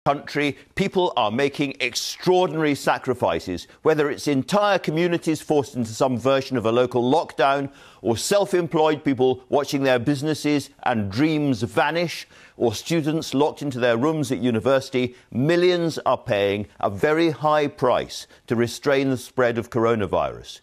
Country, people are making extraordinary sacrifices, whether it's entire communities forced into some version of a local lockdown, or self-employed people watching their businesses and dreams vanish, or students locked into their rooms at university. Millions are paying a very high price to restrain the spread of coronavirus.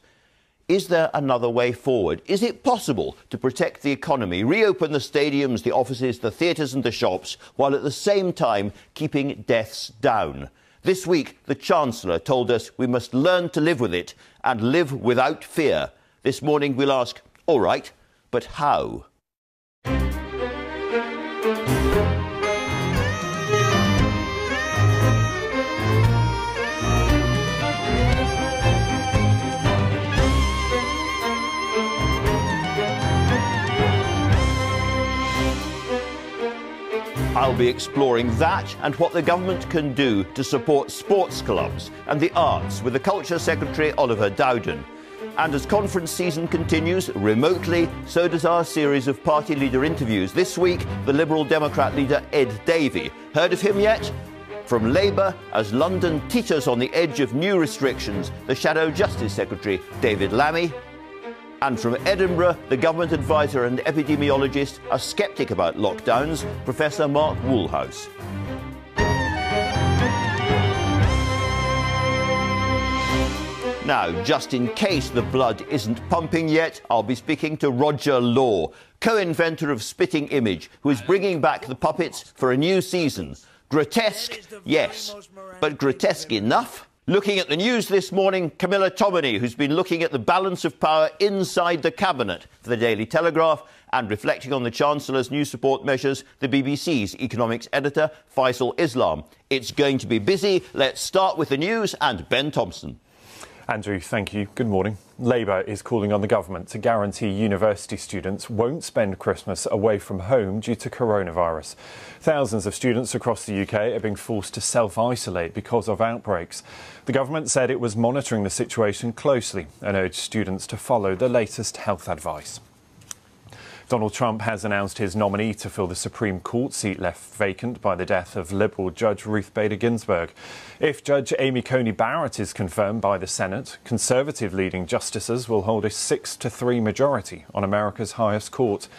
Is there another way forward? Is it possible to protect the economy, reopen the stadiums, the offices, the theatres and the shops, while at the same time keeping deaths down? This week, the Chancellor told us we must learn to live with it and live without fear. This morning we'll ask, all right, but how? I'll be exploring that and what the government can do to support sports clubs and the arts with the Culture Secretary Oliver Dowden. And as conference season continues remotely, so does our series of party leader interviews. This week, the Liberal Democrat leader Ed Davey. Heard of him yet? From Labour, as London teeters on the edge of new restrictions, the Shadow Justice Secretary David Lammy. And from Edinburgh, the government advisor and epidemiologist, a sceptic about lockdowns, Professor Mark Woolhouse. Now, just in case the blood isn't pumping yet, I'll be speaking to Roger Law, co-inventor of Spitting Image, who is bringing back the puppets for a new season. Grotesque, yes, but grotesque enough? Looking at the news this morning, Camilla Tominey, who's been looking at the balance of power inside the Cabinet for the Daily Telegraph, and reflecting on the Chancellor's new support measures, the BBC's economics editor, Faisal Islam. It's going to be busy. Let's start with the news and Ben Thompson. Andrew, thank you. Good morning. Labour is calling on the government to guarantee university students won't spend Christmas away from home due to coronavirus. Thousands of students across the UK are being forced to self-isolate because of outbreaks. The government said it was monitoring the situation closely and urged students to follow the latest health advice. Donald Trump has announced his nominee to fill the Supreme Court seat left vacant by the death of Liberal Judge Ruth Bader Ginsburg. If Judge Amy Coney Barrett is confirmed by the Senate, Conservative leading justices will hold a 6-3 majority on America's highest court.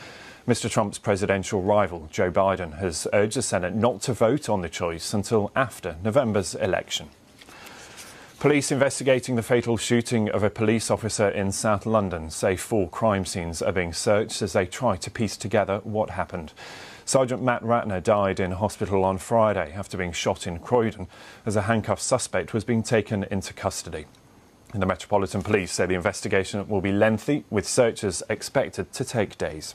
Mr. Trump's presidential rival, Joe Biden, has urged the Senate not to vote on the choice until after November's election. Police investigating the fatal shooting of a police officer in South London say 4 crime scenes are being searched as they try to piece together what happened. Sergeant Matt Ratner died in hospital on Friday after being shot in Croydon as a handcuffed suspect was being taken into custody. And the Metropolitan Police say the investigation will be lengthy, with searches expected to take days.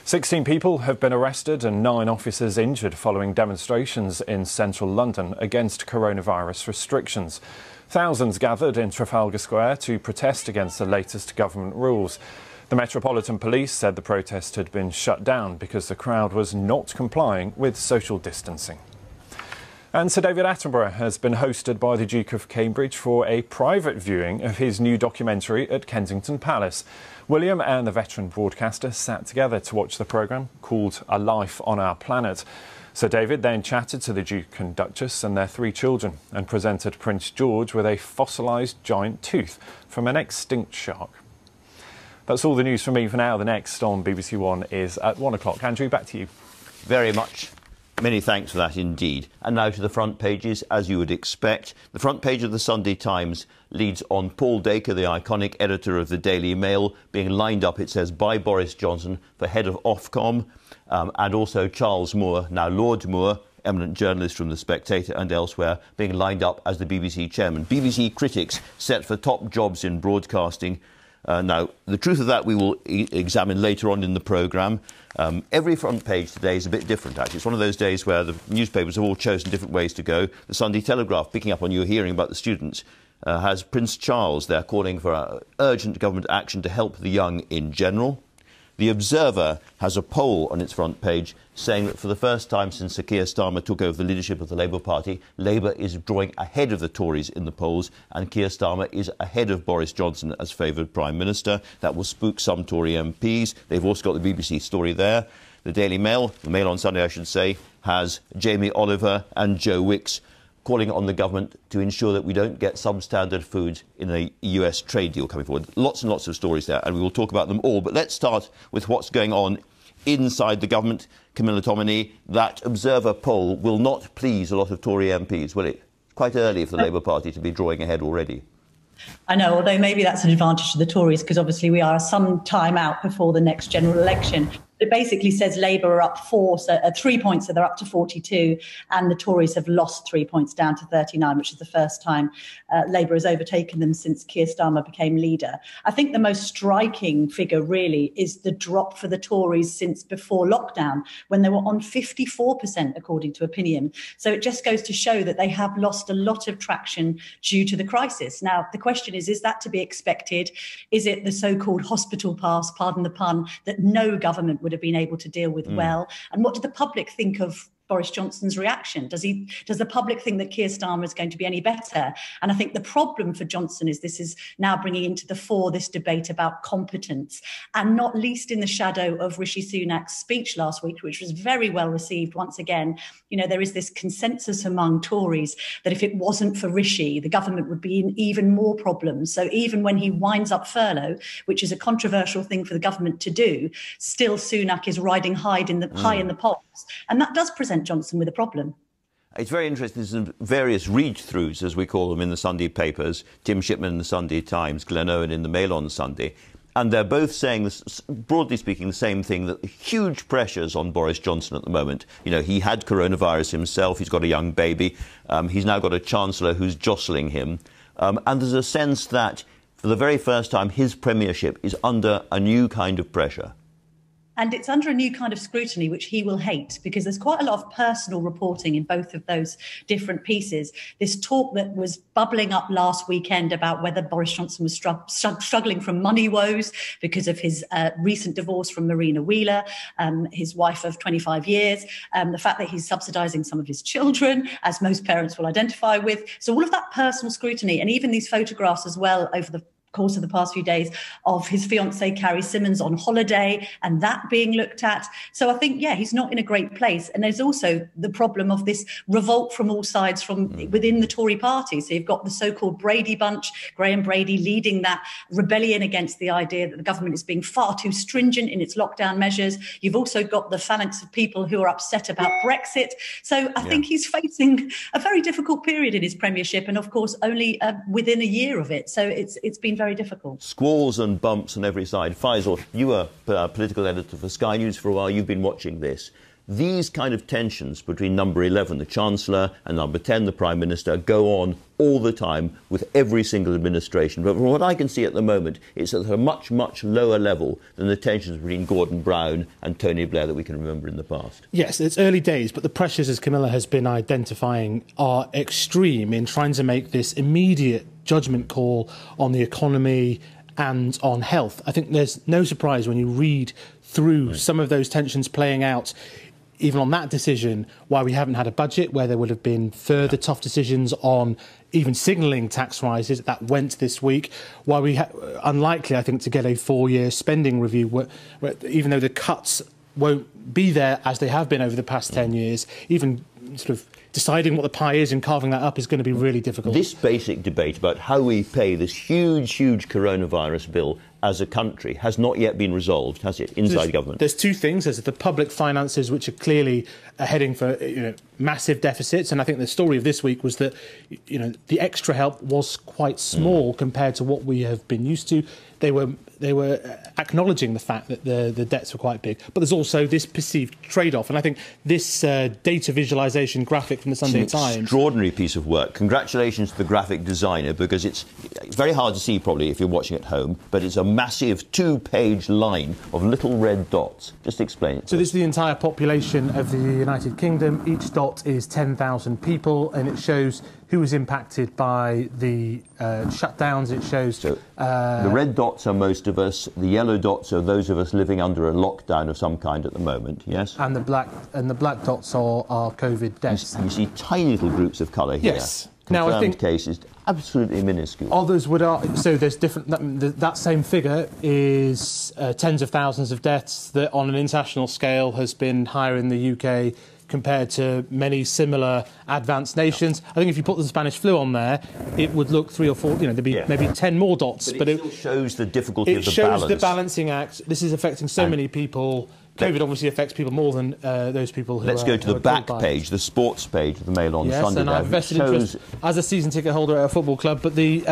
16 people have been arrested and 9 officers injured following demonstrations in central London against coronavirus restrictions. Thousands gathered in Trafalgar Square to protest against the latest government rules. The Metropolitan Police said the protest had been shut down because the crowd was not complying with social distancing. And Sir David Attenborough has been hosted by the Duke of Cambridge for a private viewing of his new documentary at Kensington Palace. William and the veteran broadcaster sat together to watch the programme, called A Life on Our Planet. Sir David then chatted to the Duke and Duchess and their 3 children and presented Prince George with a fossilised giant tooth from an extinct shark. That's all the news from me for now. The next on BBC One is at 1 o'clock. Andrew, back to you. Very much. Many thanks for that indeed. And now to the front pages, as you would expect. The front page of the Sunday Times leads on Paul Dacre, the iconic editor of the Daily Mail, being lined up, it says, by Boris Johnson for head of Ofcom, and also Charles Moore, now Lord Moore, eminent journalist from The Spectator and elsewhere, being lined up as the BBC chairman. BBC critics set for top jobs in broadcasting. Now, the truth of that we will examine later on in the programme. Every front page today is a bit different, actually. It's one of those days where the newspapers have all chosen different ways to go. The Sunday Telegraph, picking up on your hearing about the students, has Prince Charles there calling for urgent government action to help the young in general. The Observer has a poll on its front page saying that for the first time since Sir Keir Starmer took over the leadership of the Labour Party, Labour is drawing ahead of the Tories in the polls, and Keir Starmer is ahead of Boris Johnson as favoured Prime Minister. That will spook some Tory MPs. They've also got the BBC story there. The Daily Mail, the Mail on Sunday I should say, has Jamie Oliver and Joe Wicks calling on the government to ensure that we don't get substandard foods in a US trade deal coming forward. Lots and lots of stories there, and we will talk about them all. But let's start with what's going on inside the government. Camilla Tominey, that Observer poll will not please a lot of Tory MPs, will it? Quite early for the Labour Party to be drawing ahead already. I know, although maybe that's an advantage to the Tories, because obviously we are some time out before the next general election. It basically says Labour are up 3 points, so they're up to 42, and the Tories have lost 3 points down to 39, which is the first time Labour has overtaken them since Keir Starmer became leader. I think the most striking figure really is the drop for the Tories since before lockdown, when they were on 54%, according to Opinion. So it just goes to show that they have lost a lot of traction due to the crisis. Now, the question is that to be expected? Is it the so-called hospital pass, pardon the pun, that no government would have been able to deal with well? And what do the public think of Boris Johnson's reaction? Does the public think that Keir Starmer is going to be any better? And I think the problem for Johnson is this is now bringing into the fore this debate about competence, and not least in the shadow of Rishi Sunak's speech last week, which was very well received. Once again, you know, there is this consensus among Tories that if it wasn't for Rishi, the government would be in even more problems. So even when he winds up furlough, which is a controversial thing for the government to do, still Sunak is riding high in the polls. And that does present Johnson with a problem. It's very interesting. There's some various read-throughs, as we call them, in the Sunday papers. Tim Shipman in the Sunday Times, Glenn Owen in the Mail on Sunday. And they're both saying, this, broadly speaking, the same thing, that huge pressures on Boris Johnson at the moment. You know, he had coronavirus himself. He's got a young baby. He's now got a chancellor who's jostling him. And there's a sense that, for the very first time, his premiership is under a new kind of pressure. And it's under a new kind of scrutiny, which he will hate, because there's quite a lot of personal reporting in both of those different pieces. This talk that was bubbling up last weekend about whether Boris Johnson was struggling from money woes because of his recent divorce from Marina Wheeler, his wife of 25 years, the fact that he's subsidising some of his children, as most parents will identify with. So all of that personal scrutiny, and even these photographs as well over the course of the past few days of his fiancée Carrie Symonds on holiday, and that being looked at. So I think, yeah, he's not in a great place. And there's also the problem of this revolt from all sides from within the Tory party. So you've got the so-called Brady bunch, Graham Brady leading that rebellion against the idea that the government is being far too stringent in its lockdown measures. You've also got the phalanx of people who are upset about Brexit. So I think he's facing a very difficult period in his premiership, and of course only within a year of it. So it's been very difficult. Squalls and bumps on every side. Faisal, you were political editor for Sky News for a while. You've been watching this. These kind of tensions between number 11, the Chancellor, and number 10, the Prime Minister, go on all the time with every single administration. But from what I can see at the moment, it's at a much, much lower level than the tensions between Gordon Brown and Tony Blair that we can remember in the past. Yes, it's early days, but the pressures, as Camilla has been identifying, are extreme in trying to make this immediate judgment call on the economy and on health. I think there's no surprise when you read through some of those tensions playing out, even on that decision, why we haven't had a budget, where there would have been further tough decisions on even signalling tax rises. That went this week. Why we unlikely, I think, to get a 4-year spending review, where even though the cuts won't be there as they have been over the past 10 years, even sort of deciding what the pie is and carving that up is going to be really difficult. This basic debate about how we pay this huge, huge coronavirus bill as a country has not yet been resolved, has it, inside government? There's two things. There's the public finances, which are clearly heading for massive deficits. And I think the story of this week was that the extra help was quite small compared to what we have been used to. They were acknowledging the fact that the debts were quite big. But there's also this perceived trade-off. And I think this data visualisation graphic from the Sunday Times... extraordinary piece of work. Congratulations to the graphic designer, because it's very hard to see probably if you're watching at home, but it's a massive 2-page line of little red dots. Just explain it. So this is the entire population of the United Kingdom. Each dot is 10,000 people, and it shows who was impacted by the shutdowns. It shows... So the red dots are most of us. The yellow dots are those of us living under a lockdown of some kind at the moment, yes? And the black dots are COVID deaths. You see tiny little groups of colour here. Yes. confirmed cases, absolutely minuscule. Others would so there's different. That same figure is tens of thousands of deaths that, on an international scale, has been higher in the UK compared to many similar advanced nations. I think if you put the Spanish flu on there, it would look 3 or 4. There'd be maybe 10 more dots. But it still shows the difficulty of the balance. It shows the balancing act. This is affecting so many people. COVID obviously affects people more than those people who Let's go to the back page, the sports page of the Mail on Sunday. Yes, and I've vested interest as a season ticket holder at a football club, but we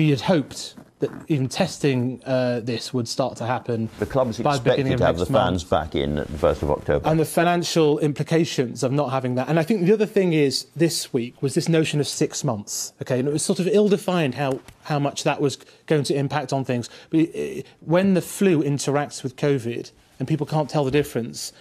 had hoped that even testing this would start to happen. The club's expected to have the fans back in at the 1st of October. And the financial implications of not having that. And I think the other thing is, this week, was this notion of 6 months. OK, and it was sort of ill-defined how much that was going to impact on things. But when the flu interacts with COVID, and people can't tell the difference,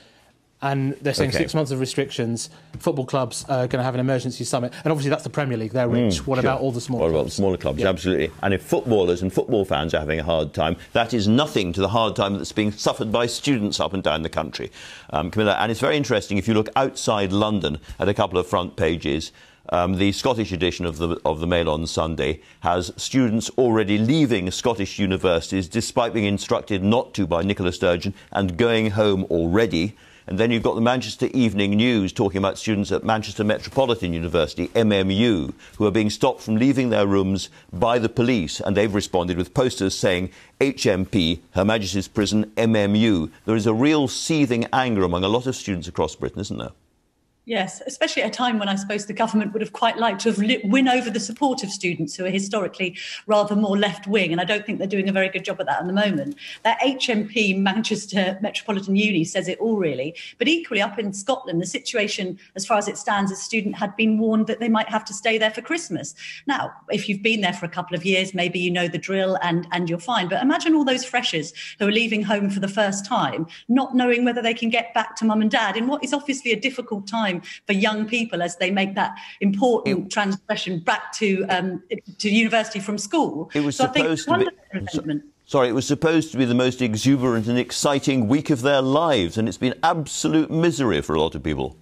and they're saying 6 months of restrictions, football clubs are going to have an emergency summit. And obviously that's the Premier League, they're rich. What about all the smaller clubs? What about the smaller clubs? Yeah. Absolutely. And if footballers and football fans are having a hard time, that is nothing to the hard time that's being suffered by students up and down the country. Camilla, and it's very interesting, if you look outside London at a couple of front pages, the Scottish edition of the Mail on Sunday has students already leaving Scottish universities, despite being instructed not to by Nicola Sturgeon, and going home already. And then you've got the Manchester Evening News talking about students at Manchester Metropolitan University, MMU, who are being stopped from leaving their rooms by the police. And they've responded with posters saying HMP, Her Majesty's Prison, MMU. There is a real seething anger among a lot of students across Britain, isn't there? Yes, especially at a time when I suppose the government would have quite liked to have win over the support of students who are historically rather more left-wing, and I don't think they're doing a very good job at that at the moment. That HMP, Manchester Metropolitan Uni, says it all, really. But equally, up in Scotland, the situation, as far as it stands, a student had been warned that they might have to stay there for Christmas. Now, if you've been there for a couple of years, maybe you know the drill and you're fine. But imagine all those freshers who are leaving home for the first time, not knowing whether they can get back to mum and dad in what is obviously a difficult time for young people as they make that important transgression back to university from school. It was supposed to be. Sorry, it was supposed to be the most exuberant and exciting week of their lives, and it's been absolute misery for a lot of people.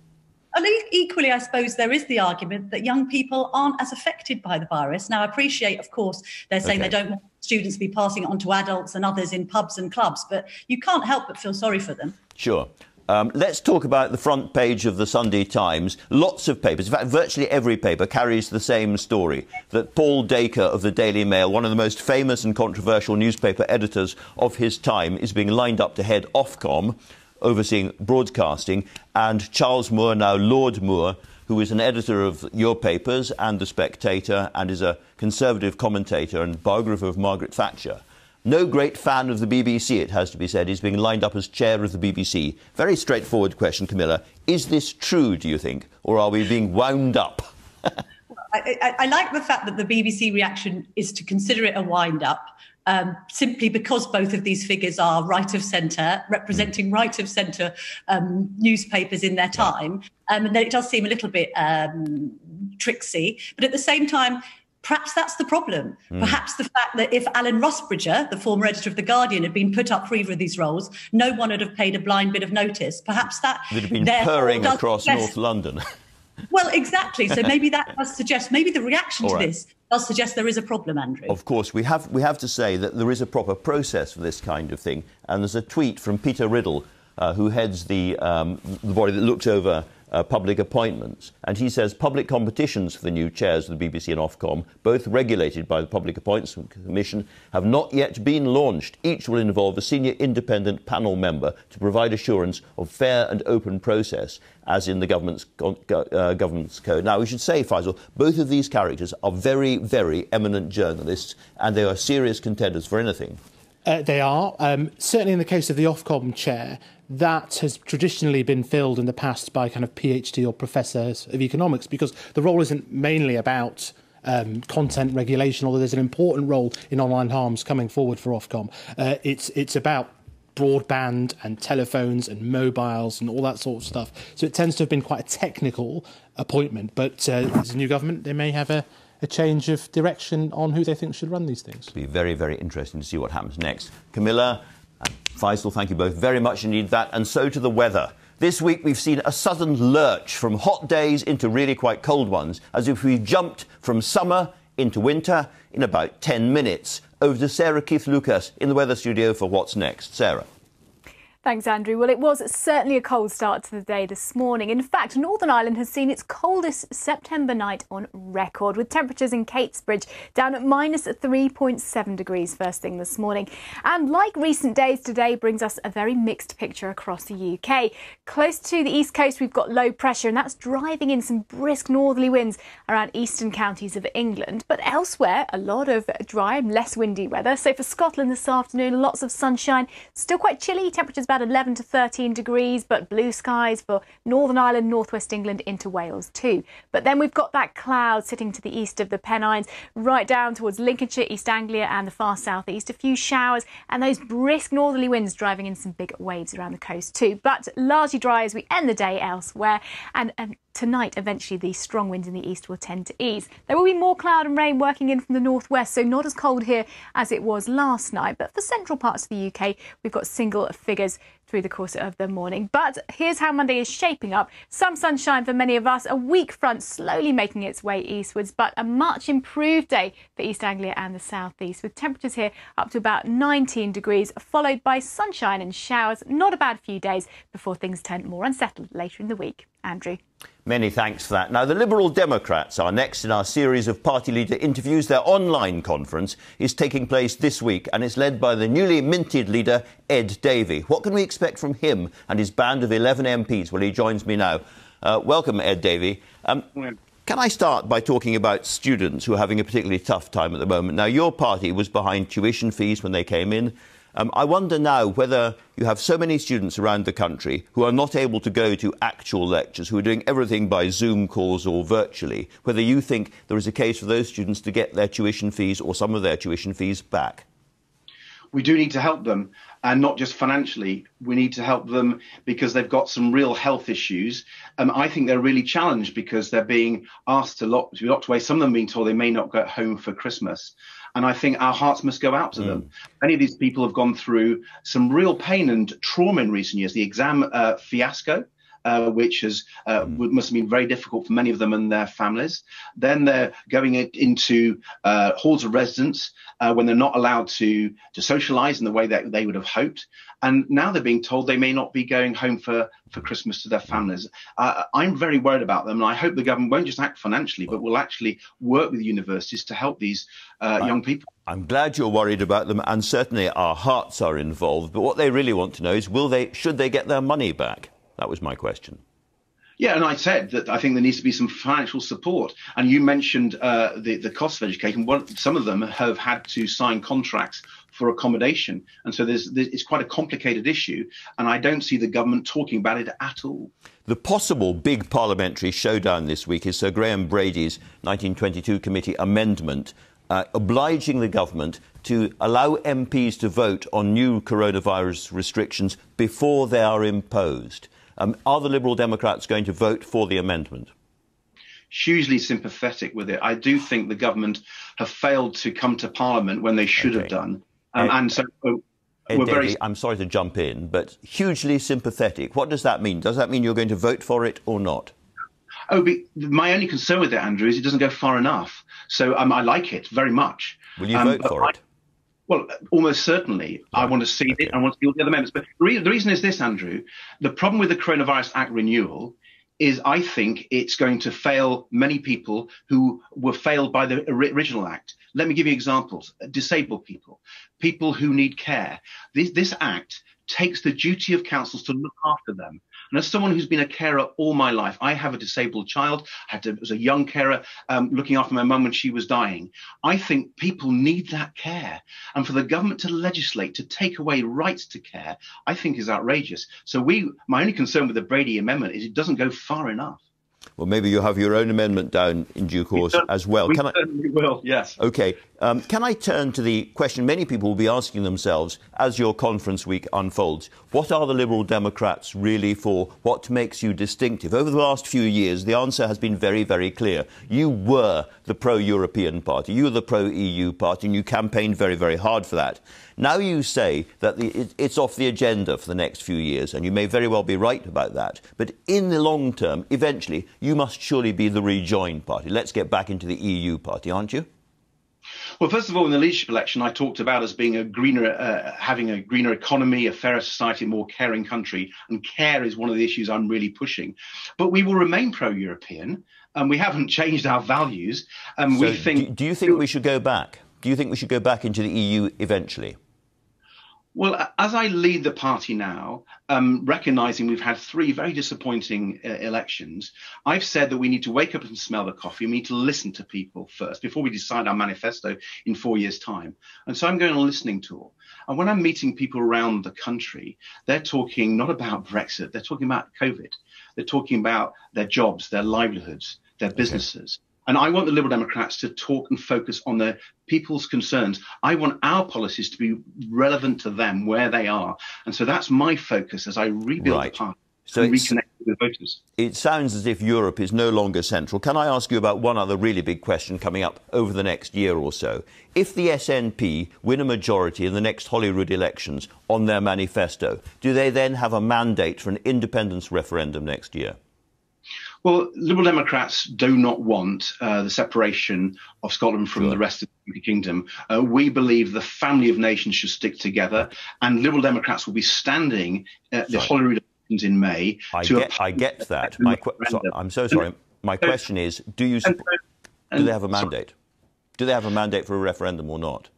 And equally, I suppose there is the argument that young people aren't as affected by the virus. Now, I appreciate, of course, they're saying they don't want students to be passing it on to adults and others in pubs and clubs, but you can't help but feel sorry for them. Sure. Let's talk about the front page of the Sunday Times. Lots of papers, in fact, virtually every paper carries the same story, that Paul Dacre of the Daily Mail, one of the most famous and controversial newspaper editors of his time, is being lined up to head Ofcom, overseeing broadcasting, and Charles Moore, now Lord Moore, who is an editor of your papers and The Spectator, and is a Conservative commentator and biographer of Margaret Thatcher. No great fan of the BBC, it has to be said. He's being lined up as chair of the BBC. Very straightforward question, Camilla. Is this true, do you think, or are we being wound up? I like the fact that the BBC reaction is to consider it a wind-up, simply because both of these figures are right of centre, representing right of centre newspapers in their time. And then it does seem a little bit tricksy. But at the same time, perhaps that's the problem. Perhaps the fact that if Alan Rusbridger, the former editor of The Guardian, had been put up for either of these roles, no one would have paid a blind bit of notice. Perhaps that would have been purring across North London. Well, exactly. So maybe that does suggest, maybe the reaction to this does suggest there is a problem, Andrew. Of course, we have to say that there is a proper process for this kind of thing. And there's a tweet from Peter Riddle, who heads the body that looks over public appointments. And he says public competitions for the new chairs of the BBC and Ofcom, both regulated by the Public Appointments Commission, have not yet been launched. Each will involve a senior independent panel member to provide assurance of fair and open process, as in the government's code. Now, we should say, Faisal, both of these characters are very, very eminent journalists, and they are serious contenders for anything. They are. Certainly in the case of the Ofcom chair, that has traditionally been filled in the past by kind of PhD or professors of economics, because the role isn't mainly about content regulation, although there's an important role in online harms coming forward for Ofcom. It's about broadband and telephones and mobiles and all that sort of stuff. So it tends to have been quite a technical appointment. But as a new government, they may have a change of direction on who they think should run these things. It'll be very, very interesting to see what happens next. Camilla and Faisal, thank you both very much indeed. That, and so to the weather. This week we've seen a sudden lurch from hot days into really quite cold ones, as if we've jumped from summer into winter in about 10 minutes. Over to Sarah Keith-Lucas in the weather studio for What's Next. Sarah. Thanks, Andrew. Well, it was certainly a cold start to the day this morning. In fact, Northern Ireland has seen its coldest September night on record, with temperatures in Catesbridge down at minus 3.7 degrees first thing this morning. And like recent days, today brings us a very mixed picture across the UK. Close to the east coast, we've got low pressure, and that's driving in some brisk northerly winds around eastern counties of England. But elsewhere, a lot of dry and less windy weather. So for Scotland this afternoon, lots of sunshine, still quite chilly, temperatures about 11 to 13 degrees, but blue skies for Northern Ireland, northwest England into Wales too. But then we've got that cloud sitting to the east of the Pennines, right down towards Lincolnshire, East Anglia and the far southeast. A few showers and those brisk northerly winds driving in some big waves around the coast too. But largely dry as we end the day elsewhere. And tonight, eventually, the strong winds in the east will tend to ease. There will be more cloud and rain working in from the northwest, so not as cold here as it was last night. But for central parts of the UK, we've got single figures through the course of the morning. But here's how Monday is shaping up. Some sunshine for many of us, a weak front slowly making its way eastwards, but a much improved day for East Anglia and the southeast, with temperatures here up to about 19 degrees, followed by sunshine and showers. Not a bad few days before things turn more unsettled later in the week. Andrew. Many thanks for that. Now, the Liberal Democrats are next in our series of party leader interviews. Their online conference is taking place this week, and it's led by the newly minted leader, Ed Davey. What can we expect from him and his band of 11 MPs? Well, he joins me now. Welcome, Ed Davey. Can I start by talking about students who are having a particularly tough time at the moment? Now, your party was behind tuition fees when they came in. I wonder now whether you have so many students around the country who are not able to go to actual lectures, who are doing everything by Zoom calls or virtually, whether you think there is a case for those students to get their tuition fees or some of their tuition fees back. We do need to help them, and not just financially. We need to help them because they've got some real health issues. I think they're really challenged because they're being asked to be locked away. Some of them being told they may not go home for Christmas. And I think our hearts must go out to them. Many of these people have gone through some real pain and trauma in recent years. The exam fiasco, which must have been very difficult for many of them and their families. Then they're going into halls of residence when they're not allowed to socialise in the way that they would have hoped. And now they're being told they may not be going home for Christmas to their families. I'm very worried about them, and I hope the government won't just act financially, but will actually work with universities to help these young people. I'm glad you're worried about them, and certainly our hearts are involved. But what they really want to know is, should they get their money back? That was my question. Yeah, and I said that I think there needs to be some financial support. And you mentioned the cost of education. Some of them have had to sign contracts for accommodation. And so it's quite a complicated issue. And I don't see the government talking about it at all. The possible big parliamentary showdown this week is Sir Graham Brady's 1922 committee amendment obliging the government to allow MPs to vote on new coronavirus restrictions before they are imposed. Are the Liberal Democrats going to vote for the amendment? Hugely sympathetic with it. I do think the government have failed to come to Parliament when they should have done. And so we're very... I'm sorry to jump in, but hugely sympathetic. What does that mean? Does that mean you're going to vote for it or not? My only concern with it, Andrew, is it doesn't go far enough. So I like it very much. Will you vote for it? Well, almost certainly. I want to see it. I want to see all the other amendments. But the reason is this, Andrew. The problem with the Coronavirus Act renewal is I think it's going to fail many people who were failed by the original Act. Let me give you examples. Disabled people, people who need care. This Act takes the duty of councils to look after them. And as someone who's been a carer all my life, I have a disabled child. I was a young carer looking after my mum when she was dying. I think people need that care. And for the government to legislate to take away rights to care, I think is outrageous. So my only concern with the Brady Amendment is it doesn't go far enough. Well, maybe you'll have your own amendment down in due course as well. We certainly will, yes. OK. Can I turn to the question many people will be asking themselves as your conference week unfolds? What are the Liberal Democrats really for? What makes you distinctive? Over the last few years, the answer has been very, very clear. You were the pro-European party. You were the pro-EU party, and you campaigned very, very hard for that. Now you say that it's off the agenda for the next few years, and you may very well be right about that. But in the long term, eventually, you must surely be the rejoined party. Let's get back into the EU party, aren't you? Well, first of all, in the leadership election, I talked about us being a greener, having a greener economy, a fairer society, a more caring country. And care is one of the issues I'm really pushing. But we will remain pro-European, and we haven't changed our values. And so we think. Do you think we should go back? Do you think we should go back into the EU eventually? Well, as I lead the party now, recognising we've had 3 very disappointing elections, I've said that we need to wake up and smell the coffee. We need to listen to people first before we decide our manifesto in 4 years' time. And so I'm going on a listening tour. And when I'm meeting people around the country, they're talking not about Brexit, they're talking about COVID. They're talking about their jobs, their livelihoods, their businesses. Okay. And I want the Liberal Democrats to talk and focus on their people's concerns. I want our policies to be relevant to them where they are. And so that's my focus as I rebuild the party and reconnect with voters. It sounds as if Europe is no longer central. Can I ask you about one other really big question coming up over the next year or so? If the SNP win a majority in the next Holyrood elections on their manifesto, do they then have a mandate for an independence referendum next year? Well, Liberal Democrats do not want the separation of Scotland from the rest of the United Kingdom. We believe the family of nations should stick together, and Liberal Democrats will be standing at the Holyrood elections in May. I get that. I'm so sorry. My question is, do they have a mandate? Do they have a mandate for a referendum or not?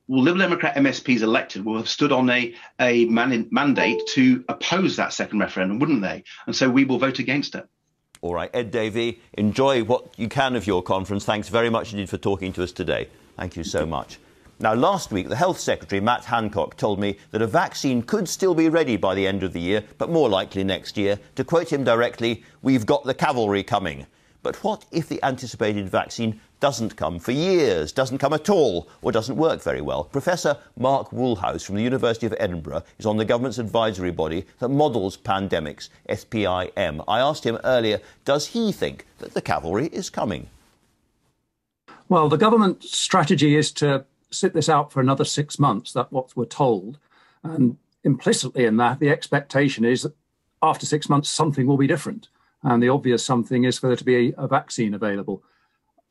Well, Liberal Democrat MSPs elected will have stood on a mandate to oppose that second referendum, wouldn't they? And so we will vote against it. All right, Ed Davey, enjoy what you can of your conference. Thanks very much indeed for talking to us today. Thank you so much. Now, last week, the Health Secretary, Matt Hancock, told me that a vaccine could still be ready by the end of the year, but more likely next year. To quote him directly, "We've got the cavalry coming." But what if the anticipated vaccine doesn't come for years, doesn't come at all, or doesn't work very well? Professor Mark Woolhouse from the University of Edinburgh is on the government's advisory body that models pandemics, SPI-M. I asked him earlier, does he think that the cavalry is coming? Well, the government's strategy is to sit this out for another 6 months. That's what we're told. And implicitly in that, the expectation is that after 6 months, something will be different. And the obvious something is for there to be a vaccine available.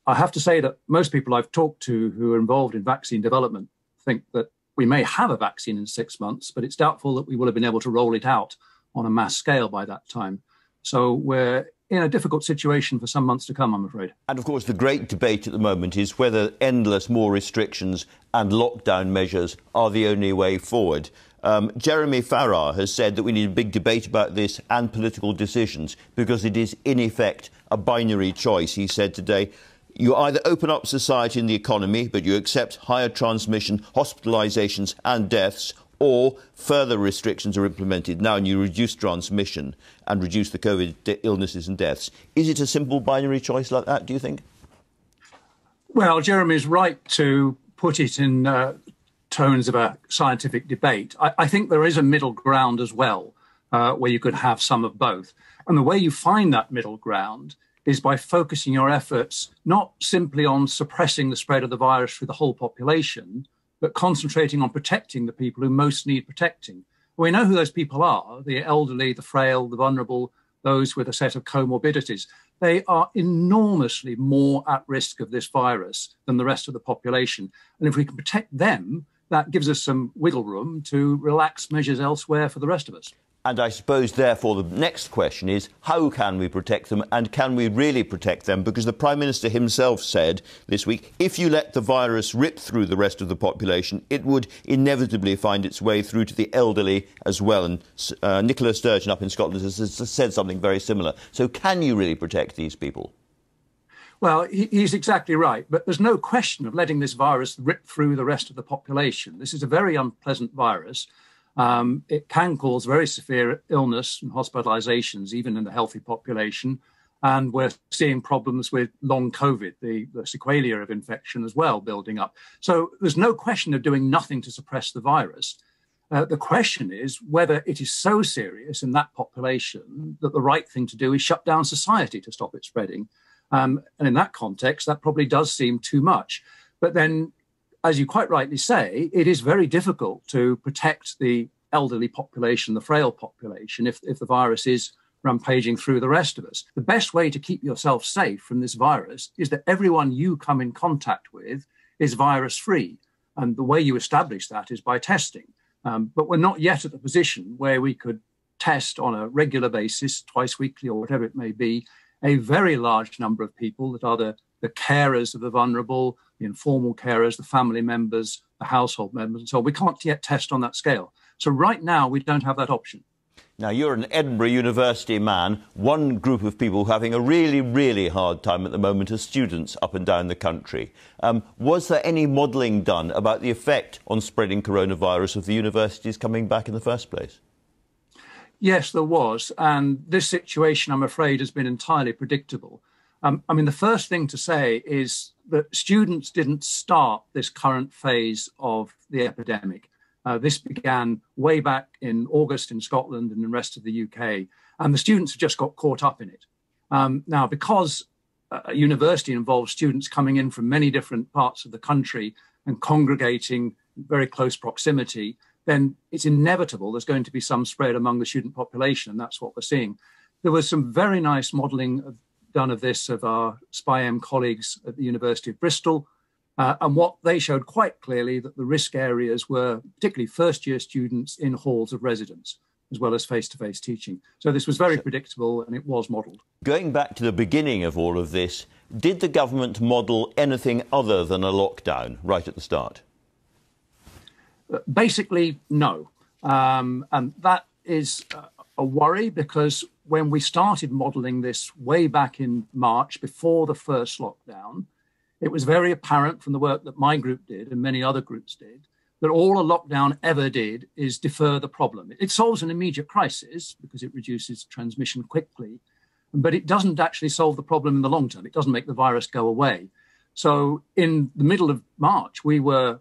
I have to say that most people I've talked to who are involved in vaccine development think that we may have a vaccine in 6 months, but it's doubtful that we will have been able to roll it out on a mass scale by that time. So we're in a difficult situation for some months to come, I'm afraid. And of course, the great debate at the moment is whether endless more restrictions and lockdown measures are the only way forward. Jeremy Farrar has said that we need a big debate about this and political decisions because it is, in effect, a binary choice. He said today, you either open up society and the economy, but you accept higher transmission, hospitalisations and deaths, or further restrictions are implemented now and you reduce transmission and reduce the COVID illnesses and deaths. Is it a simple binary choice like that, do you think? Well, Jeremy's right to put it in tones of a scientific debate. I think there is a middle ground as well, where you could have some of both. And the way you find that middle ground is by focusing your efforts not simply on suppressing the spread of the virus through the whole population, but concentrating on protecting the people who most need protecting. We know who those people are, the elderly, the frail, the vulnerable, those with a set of comorbidities. They are enormously more at risk of this virus than the rest of the population. And if we can protect them, that gives us some wiggle room to relax measures elsewhere for the rest of us. And I suppose, therefore, the next question is, how can we protect them and can we really protect them? Because the Prime Minister himself said this week, if you let the virus rip through the rest of the population, it would inevitably find its way through to the elderly as well. And Nicola Sturgeon up in Scotland has said something very similar. So can you really protect these people? Well, he's exactly right. But there's no question of letting this virus rip through the rest of the population. This is a very unpleasant virus. It can cause very severe illness and hospitalizations, even in the healthy population. And we're seeing problems with long COVID, the sequelae of infection as well, building up. So there's no question of doing nothing to suppress the virus. The question is whether it is so serious in that population that the right thing to do is shut down society to stop it spreading. And in that context, that probably does seem too much. But then as you quite rightly say, it is very difficult to protect the elderly population, the frail population, if the virus is rampaging through the rest of us. The best way to keep yourself safe from this virus is that everyone you come in contact with is virus-free. And the way you establish that is by testing. But we're not yet at the position where we could test on a regular basis, twice weekly or whatever it may be, a very large number of people that are the carers of the vulnerable, the informal carers, the family members, the household members, and so on. We can't yet test on that scale. So right now, we don't have that option. Now, you're an Edinburgh University man. One group of people having a really, really hard time at the moment are students up and down the country. Was there any modelling done about the effect on spreading coronavirus of the universities coming back in the first place? Yes, there was. And this situation, I'm afraid, has been entirely predictable. I mean, the first thing to say is that students didn't start this current phase of the epidemic. This began way back in August in Scotland and the rest of the UK, and the students have just got caught up in it. Now, because a university involves students coming in from many different parts of the country and congregating in very close proximity, then it's inevitable there's going to be some spread among the student population, and that's what we're seeing. There was some very nice modelling done of this of our SPI-M colleagues at the University of Bristol, and what they showed quite clearly that the risk areas were particularly first-year students in halls of residence, as well as face-to-face teaching. So this was very predictable, and it was modelled. Going back to the beginning of all of this, did the government model anything other than a lockdown right at the start? Basically, no. And that is a worry, because when we started modelling this way back in March, before the first lockdown, it was very apparent from the work that my group did and many other groups did that all a lockdown ever did is defer the problem. It solves an immediate crisis because it reduces transmission quickly, but it doesn't actually solve the problem in the long term. It doesn't make the virus go away. So in the middle of March, we were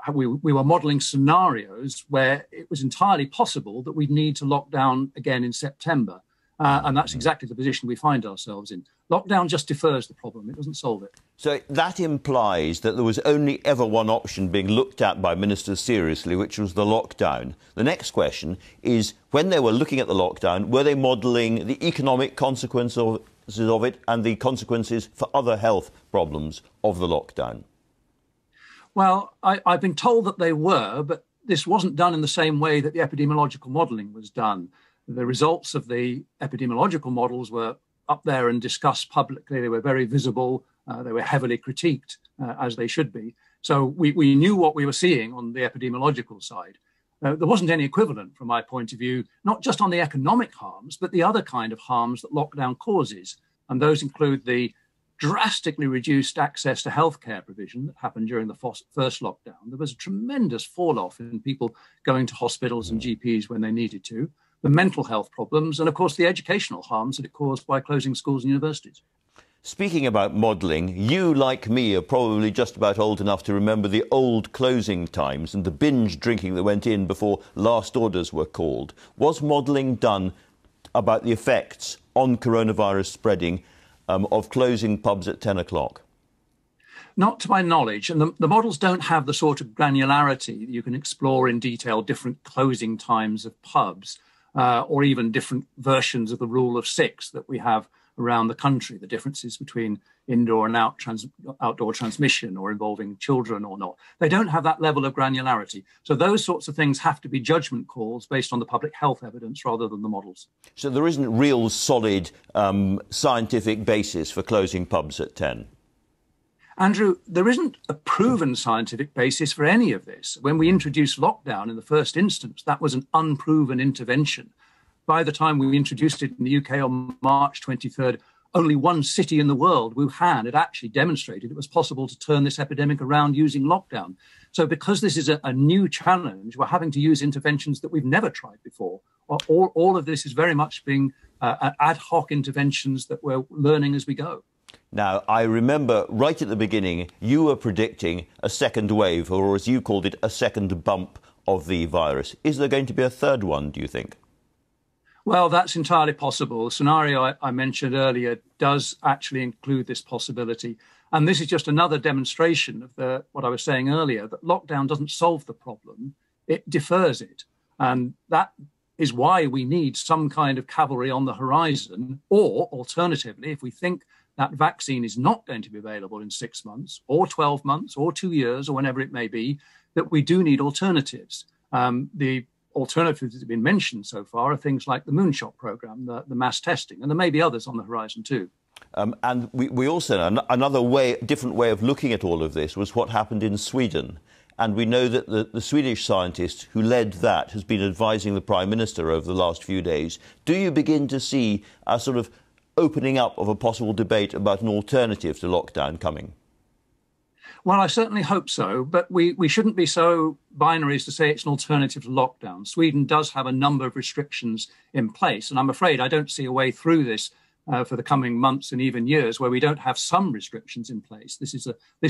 modelling scenarios where it was entirely possible that we'd need to lock down again in September. And that's exactly the position we find ourselves in. Lockdown just defers the problem. It doesn't solve it. So that implies that there was only ever one option being looked at by ministers seriously, which was the lockdown. The next question is, when they were looking at the lockdown, were they modelling the economic consequences of it and the consequences for other health problems of the lockdown? Well, I've been told that they were, but this wasn't done in the same way that the epidemiological modelling was done. The results of the epidemiological models were up there and discussed publicly. They were very visible. They were heavily critiqued, as they should be. So we knew what we were seeing on the epidemiological side. There wasn't any equivalent, from my point of view, not just on the economic harms, but the other kind of harms that lockdown causes. And those include the drastically reduced access to healthcare provision that happened during the first lockdown. There was a tremendous fall-off in people going to hospitals and GPs when they needed to, the mental health problems, and of course the educational harms that it caused by closing schools and universities. Speaking about modelling, you, like me, are probably just about old enough to remember the old closing times and the binge drinking that went in before last orders were called. Was modelling done about the effects on coronavirus spreading of closing pubs at 10 o'clock? Not to my knowledge, and the models don't have the sort of granularity that you can explore in detail different closing times of pubs, or even different versions of the rule of 6 that we have around the country, the differences between indoor and outdoor transmission or involving children or not. They don't have that level of granularity. So those sorts of things have to be judgment calls based on the public health evidence rather than the models. So there isn't real solid scientific basis for closing pubs at 10? Andrew, there isn't a proven scientific basis for any of this. When we introduced lockdown in the first instance, that was an unproven intervention. By the time we introduced it in the UK on March 23rd, only one city in the world, Wuhan, had actually demonstrated it was possible to turn this epidemic around using lockdown. So because this is a new challenge, we're having to use interventions that we've never tried before. All of this is very much being ad hoc interventions that we're learning as we go. Now, I remember right at the beginning, you were predicting a second wave, or as you called it, a second bump of the virus. Is there going to be a third one, do you think? Well, that's entirely possible. The scenario I mentioned earlier does actually include this possibility. And this is just another demonstration of what I was saying earlier, that lockdown doesn't solve the problem, it defers it. And that is why we need some kind of cavalry on the horizon, or alternatively, if we think that vaccine is not going to be available in 6 months or 12 months or 2 years or whenever it may be, that we do need alternatives. The alternatives that have been mentioned so far are things like the moonshot program, the mass testing, and there may be others on the horizon too. And we also know another different way of looking at all of this was what happened in Sweden. And we know that the Swedish scientist who led that has been advising the Prime Minister over the last few days. Do you begin to see a sort of opening up of a possible debate about an alternative to lockdown coming? Well, I certainly hope so, but we shouldn't be so binary as to say it's an alternative to lockdown. Sweden does have a number of restrictions in place, and I'm afraid I don't see a way through this for the coming months and even years where we don't have some restrictions in place. This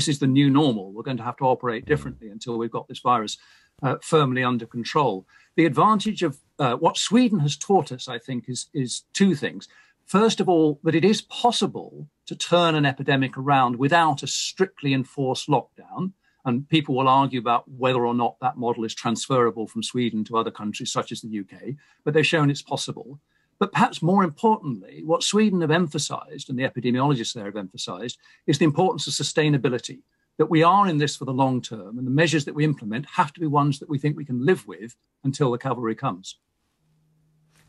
is the new normal. We're going to have to operate differently until we've got this virus firmly under control. The advantage of what Sweden has taught us, I think, is two things. First of all, that it is possible to turn an epidemic around without a strictly enforced lockdown. And people will argue about whether or not that model is transferable from Sweden to other countries, such as the UK, but they've shown it's possible. But perhaps more importantly, what Sweden have emphasised, and the epidemiologists there have emphasised, is the importance of sustainability, that we are in this for the long term, and the measures that we implement have to be ones that we think we can live with until the cavalry comes.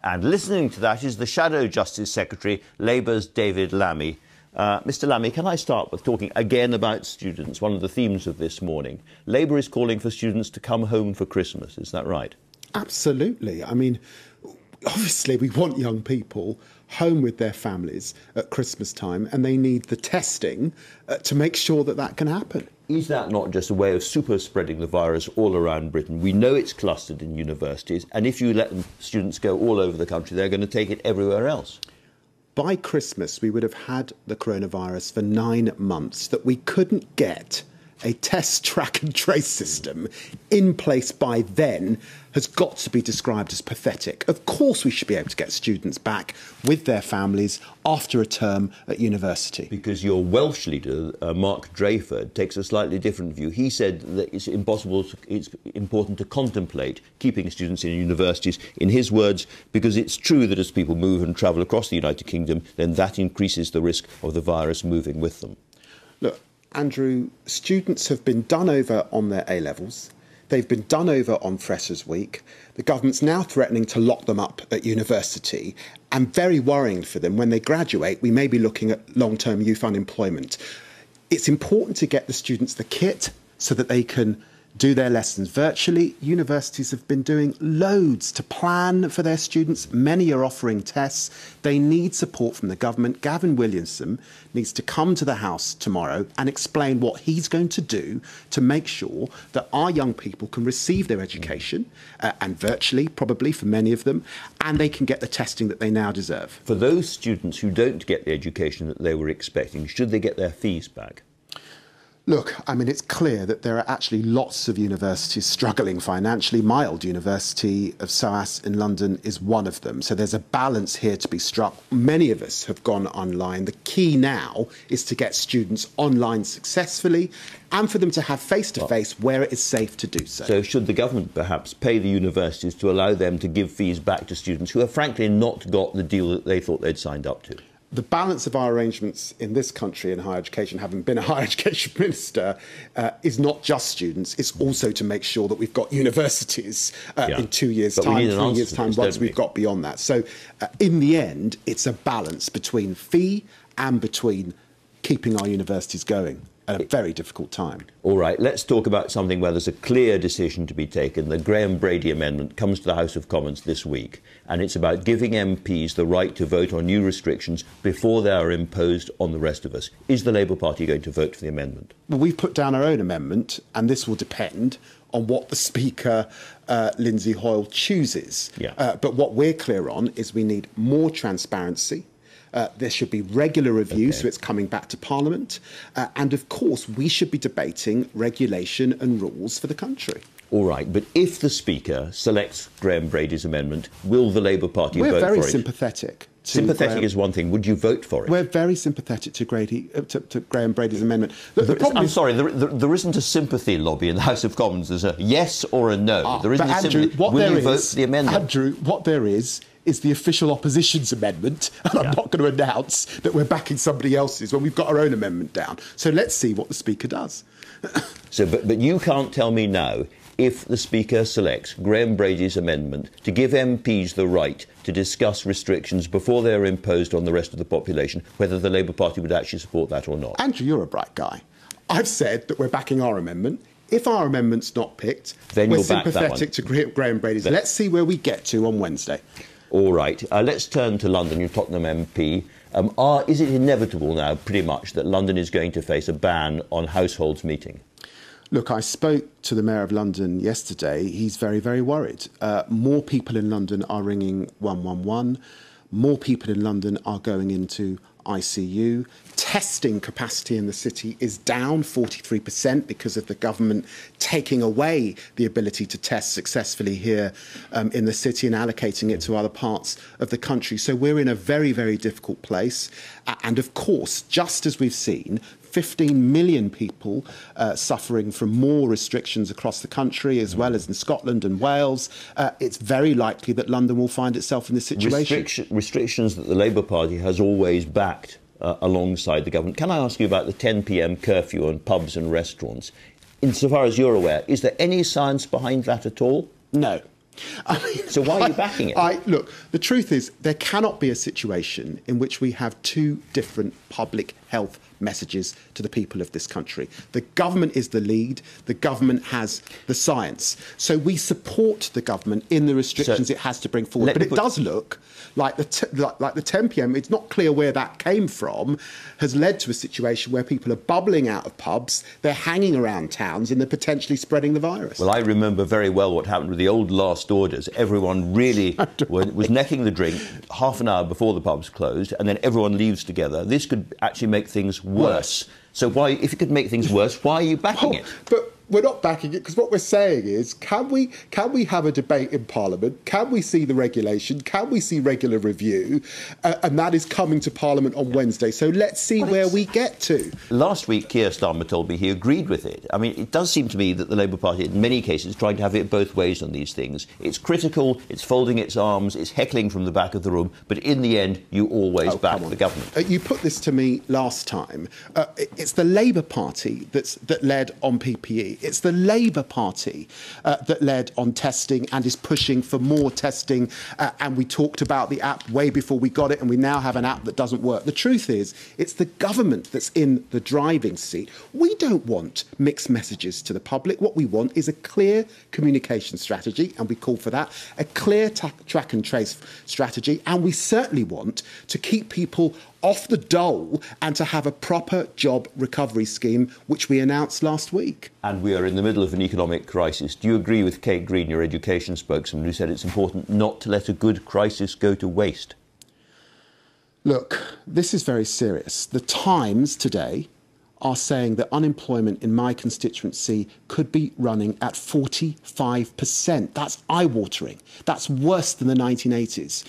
And listening to that is the Shadow Justice Secretary, Labour's David Lammy. Mr Lammy, can I start with talking again about students, one of the themes of this morning? Labour is calling for students to come home for Christmas, is that right? Absolutely. I mean, obviously we want young people home with their families at Christmas time, and they need the testing to make sure that that can happen. Is that not just a way of super spreading the virus all around Britain? We know it's clustered in universities, and if you let students go all over the country, they're going to take it everywhere else. By Christmas, we would have had the coronavirus for 9 months, that we couldn't get a test, track and trace system in place by then has got to be described as pathetic. Of course we should be able to get students back with their families after a term at university. Because your Welsh leader, Mark Drayford, takes a slightly different view. He said that it's important to contemplate keeping students in universities, in his words, because it's true that as people move and travel across the United Kingdom, then that increases the risk of the virus moving with them. Look, Andrew, students have been done over on their A-levels. They've been done over on Freshers' Week. The government's now threatening to lock them up at university, and very worrying for them. When they graduate, we may be looking at long-term youth unemployment. It's important to get the students the kit so that they can do their lessons virtually. Universities have been doing loads to plan for their students. Many are offering tests. They need support from the government. Gavin Williamson needs to come to the House tomorrow and explain what he's going to do to make sure that our young people can receive their education, and virtually, probably for many of them, and they can get the testing that they now deserve. For those students who don't get the education that they were expecting, should they get their fees back? Look, I mean, it's clear that there are actually lots of universities struggling financially. My old University of SOAS in London is one of them. So there's a balance here to be struck. Many of us have gone online. The key now is to get students online successfully and for them to have face-to-face where it is safe to do so. So should the government perhaps pay the universities to allow them to give fees back to students who have frankly not got the deal that they thought they'd signed up to? The balance of our arrangements in this country in higher education, having been a higher education minister, is not just students. It's also to make sure that we've got universities in 2 years' time, 3 years' time, once we've got beyond that. So in the end, it's a balance between fee and between keeping our universities going at a very difficult time. All right, let's talk about something where there's a clear decision to be taken. The Graham Brady amendment comes to the House of Commons this week, and it's about giving MPs the right to vote on new restrictions before they are imposed on the rest of us. Is the Labour Party going to vote for the amendment? Well, we've put down our own amendment, and this will depend on what the Speaker, Lindsay Hoyle, chooses. But what we're clear on is we need more transparency. There should be regular review, so it's coming back to Parliament. And of course, we should be debating regulation and rules for the country. All right, but if the Speaker selects Graham Brady's amendment, will the Labour Party vote for it? We're very sympathetic. Sympathetic is one thing. Would you vote for it? We're very sympathetic to Graham Brady's amendment. Look, I'm sorry, there isn't a sympathy lobby in the House of Commons. There's a yes or a no. There isn't a sympathy. Will you vote for the amendment? Andrew, what there is the official opposition's amendment, and I'm not going to announce that we're backing somebody else's when we've got our own amendment down. So let's see what the Speaker does. But you can't tell me now if the Speaker selects Graham Brady's amendment to give MPs the right to discuss restrictions before they're imposed on the rest of the population, whether the Labour Party would actually support that or not. Andrew, you're a bright guy. I've said that we're backing our amendment. If our amendment's not picked, then we're sympathetic to Graham Brady's. Let's see where we get to on Wednesday. All right. Let's turn to London. You're Tottenham MP. Is it inevitable now, pretty much, that London is going to face a ban on households meeting? Look, I spoke to the Mayor of London yesterday. He's very, very worried. More people in London are ringing 111. More people in London are going into ICU. Testing capacity in the city is down 43% because of the government taking away the ability to test successfully here in the city and allocating it to other parts of the country. So we're in a very, very difficult place. And of course, just as we've seen, 15 million people suffering from more restrictions across the country, as well as in Scotland and Wales. It's very likely that London will find itself in this situation. Restrictions that the Labour Party has always backed alongside the government. Can I ask you about the 10 p.m. curfew on pubs and restaurants? Insofar as you're aware, is there any science behind that at all? No. So why are you backing it? Look, the truth is there cannot be a situation in which we have two different public health messages to the people of this country. The government is the lead. The government has the science. So we support the government in the restrictions it has to bring forward. But it does look like the 10 p.m., it's not clear where that came from, has led to a situation where people are bubbling out of pubs, they're hanging around towns, and they're potentially spreading the virus. Well, I remember very well what happened with the old last orders. Everyone really was necking the drink half an hour before the pubs closed, and then everyone leaves together. This could actually make things worse. So why, if it could make things worse, why are you backing it? But we're not backing it because what we're saying is, can we have a debate in Parliament? Can we see the regulation? Can we see regular review? And that is coming to Parliament on Wednesday. So let's see where we get to. Last week, Keir Starmer told me he agreed with it. I mean, it does seem to me that the Labour Party, in many cases, is trying to have it both ways on these things. It's critical, it's folding its arms, it's heckling from the back of the room, but in the end, you always back the government. You put this to me last time. It's the Labour Party that led on PPE. It's the Labour Party that led on testing and is pushing for more testing. And we talked about the app way before we got it, and we now have an app that doesn't work. The truth is, it's the government that's in the driving seat. We don't want mixed messages to the public. What we want is a clear communication strategy, and we call for that, a clear track and trace strategy, and we certainly want to keep people off the dole and to have a proper job recovery scheme, which we announced last week. And we are in the middle of an economic crisis. Do you agree with Kate Green, your education spokesman, who said it's important not to let a good crisis go to waste? Look, this is very serious. The Times today are saying that unemployment in my constituency could be running at 45%. That's eye-watering. That's worse than the 1980s.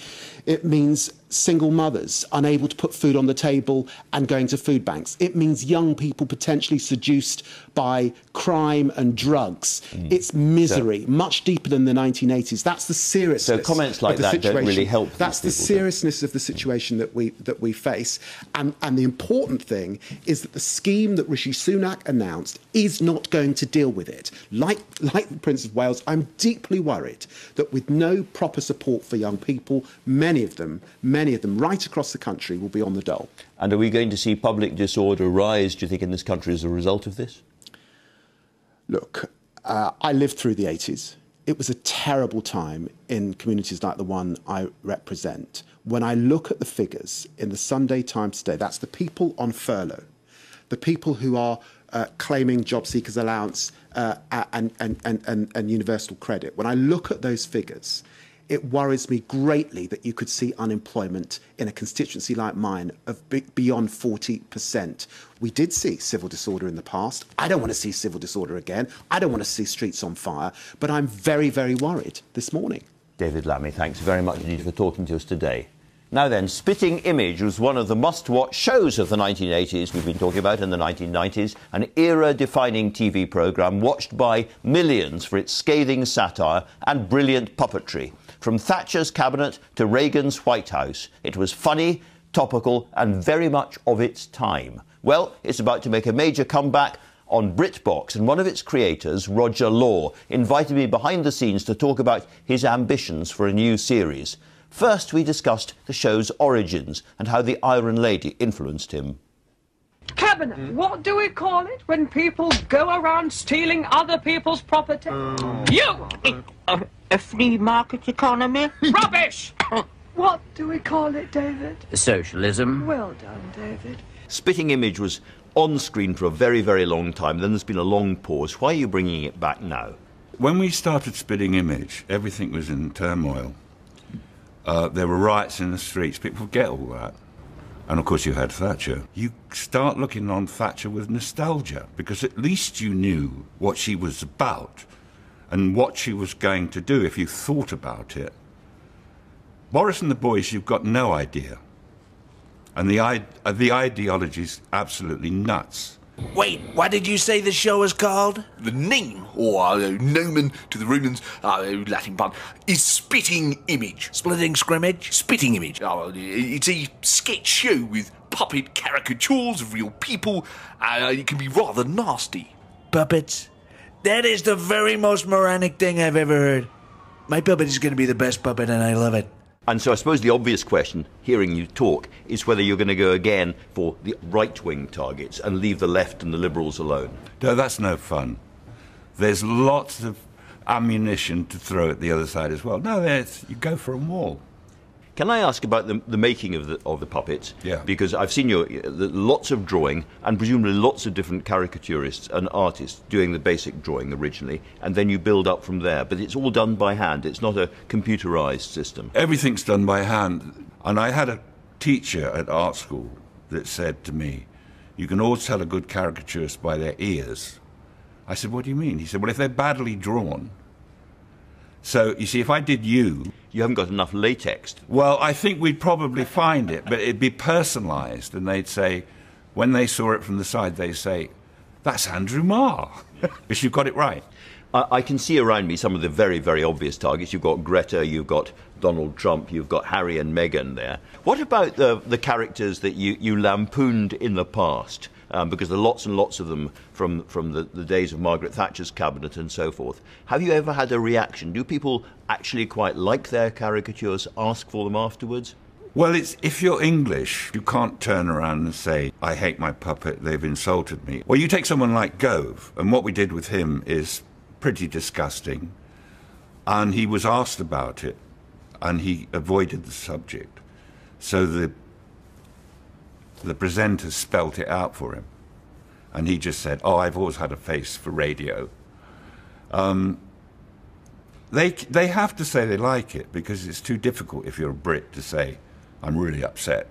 It means single mothers unable to put food on the table and going to food banks. It means young people potentially seduced by crime and drugs. It's misery, much deeper than the 1980s. That's the seriousness. So comments like that don't really help. That's the seriousness of the situation that we face. And the important thing is that the scheme that Rishi Sunak announced is not going to deal with it. Like the Prince of Wales, I'm deeply worried that with no proper support for young people, many of them right across the country will be on the dole. And are we going to see public disorder rise, do you think, in this country as a result of this? Look, I lived through the 80s. It was a terrible time in communities like the one I represent. When I look at the figures in the Sunday Times today, that's the people on furlough, the people who are claiming job seekers allowance and universal credit. When I look at those figures, It worries me greatly that you could see unemployment in a constituency like mine of beyond 40%. We did see civil disorder in the past. I don't want to see civil disorder again. I don't want to see streets on fire. But I'm very, very worried this morning. David Lammy, thanks very much indeed for talking to us today. Now then, Spitting Image was one of the must-watch shows of the 1980s we've been talking about in the 1990s, an era-defining TV programme watched by millions for its scathing satire and brilliant puppetry. From Thatcher's cabinet to Reagan's White House, it was funny, topical and very much of its time. Well, it's about to make a major comeback on BritBox, and one of its creators, Roger Law, invited me behind the scenes to talk about his ambitions for a new series. First, we discussed the show's origins and how the Iron Lady influenced him. Cabinet, what do we call it when people go around stealing other people's property? You! A free market economy? Rubbish! What do we call it, David? Socialism. Well done, David. Spitting Image was on screen for a very, very long time. Then there's been a long pause. Why are you bringing it back now? When we started Spitting Image, everything was in turmoil. There were riots in the streets. People forget all that. And, of course, you had Thatcher. You start looking on Thatcher with nostalgia, because at least you knew what she was about and what she was going to do if you thought about it. Boris and the boys, you've got no idea. And the ideology's absolutely nuts. Wait, what did you say the show is called? The name, or nomen to the Romans, Latin pun, is Spitting Image. Splitting scrimmage? Spitting Image. It's a sketch show with puppet caricatures of real people. It can be rather nasty. Puppets? That is the very most moronic thing I've ever heard. My puppet is going to be the best puppet, and I love it. And so I suppose the obvious question, hearing you talk, is whether you're going to go again for the right-wing targets and leave the left and the Liberals alone. No, that's no fun. There's lots of ammunition to throw at the other side as well. No, you go for them all. Can I ask about the making of the puppets? Yeah. Because I've seen lots of drawing and presumably lots of different caricaturists and artists doing the basic drawing originally, and then you build up from there. But it's all done by hand. It's not a computerised system. Everything's done by hand. And I had a teacher at art school that said to me, you can always tell a good caricaturist by their ears. I said, what do you mean? He said, well, if they're badly drawn. So, you see, if I did you... You haven't got enough latex. Well, I think we'd probably find it, but it'd be personalised, and they'd say, when they saw it from the side, they'd say, that's Andrew Marr, because you've got it right. I can see around me some of the very, very obvious targets. You've got Greta, you've got Donald Trump, you've got Harry and Meghan there. What about the characters that you lampooned in the past? Because there are lots and lots of them from the days of Margaret Thatcher's cabinet and so forth. Have you ever had a reaction? Do people actually quite like their caricatures, ask for them afterwards? Well, if you're English, you can't turn around and say, I hate my puppet, they've insulted me. Well, you take someone like Gove, and what we did with him is pretty disgusting. And he was asked about it, and he avoided the subject. So the presenter spelt it out for him, and he just said, oh, I've always had a face for radio. They have to say they like it, because it's too difficult if you're a Brit to say, I'm really upset.